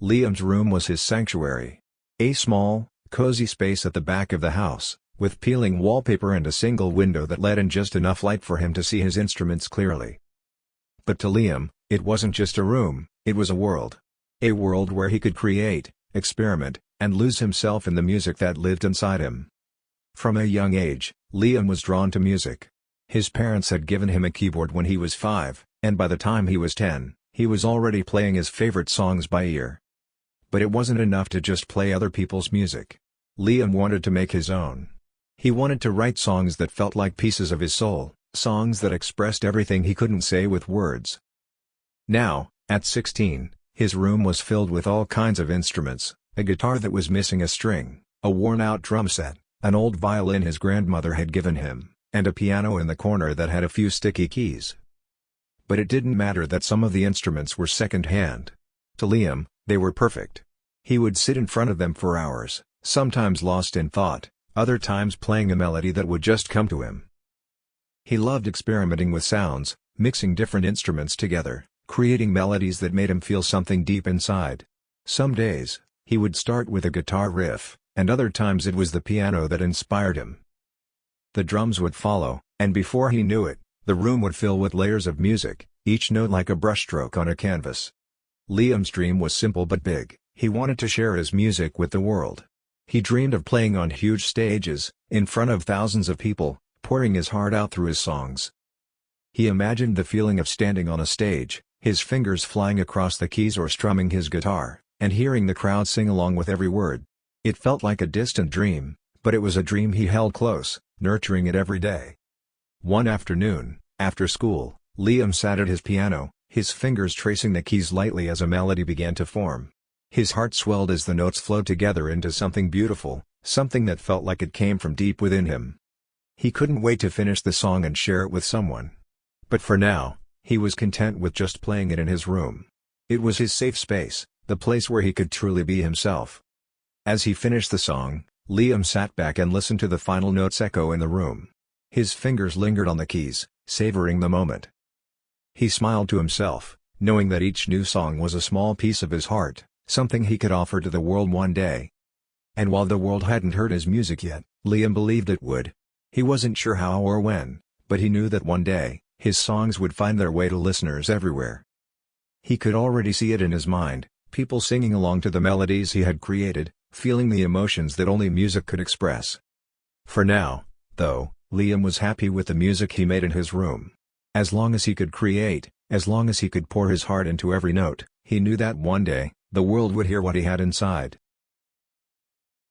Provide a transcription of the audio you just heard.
Liam's room was his sanctuary. A small, cozy space at the back of the house, with peeling wallpaper and a single window that let in just enough light for him to see his instruments clearly. But to Liam, it wasn't just a room, it was a world. A world where he could create, experiment, and lose himself in the music that lived inside him. From a young age, Liam was drawn to music. His parents had given him a keyboard when he was 5, and by the time he was 10, he was already playing his favorite songs by ear. But it wasn't enough to just play other people's music. Liam wanted to make his own. He wanted to write songs that felt like pieces of his soul, songs that expressed everything he couldn't say with words. Now, at 16, his room was filled with all kinds of instruments, a guitar that was missing a string, a worn-out drum set, an old violin his grandmother had given him, and a piano in the corner that had a few sticky keys. But it didn't matter that some of the instruments were second-hand. To Liam, they were perfect. He would sit in front of them for hours, sometimes lost in thought, other times playing a melody that would just come to him. He loved experimenting with sounds, mixing different instruments together, creating melodies that made him feel something deep inside. Some days, he would start with a guitar riff, and other times it was the piano that inspired him. The drums would follow, and before he knew it, the room would fill with layers of music, each note like a brushstroke on a canvas. Liam's dream was simple but big. He wanted to share his music with the world. He dreamed of playing on huge stages, in front of thousands of people, pouring his heart out through his songs. He imagined the feeling of standing on a stage, his fingers flying across the keys or strumming his guitar, and hearing the crowd sing along with every word. It felt like a distant dream, but it was a dream he held close, nurturing it every day. One afternoon, after school, Liam sat at his piano, his fingers tracing the keys lightly as a melody began to form. His heart swelled as the notes flowed together into something beautiful, something that felt like it came from deep within him. He couldn't wait to finish the song and share it with someone. But for now, he was content with just playing it in his room. It was his safe space, the place where he could truly be himself. As he finished the song, Liam sat back and listened to the final notes echo in the room. His fingers lingered on the keys, savoring the moment. He smiled to himself, knowing that each new song was a small piece of his heart, something he could offer to the world one day. And while the world hadn't heard his music yet, Liam believed it would. He wasn't sure how or when, but he knew that one day, his songs would find their way to listeners everywhere. He could already see it in his mind, people singing along to the melodies he had created, feeling the emotions that only music could express. For now, though, Liam was happy with the music he made in his room. As long as he could create, as long as he could pour his heart into every note, he knew that one day, the world would hear what he had inside.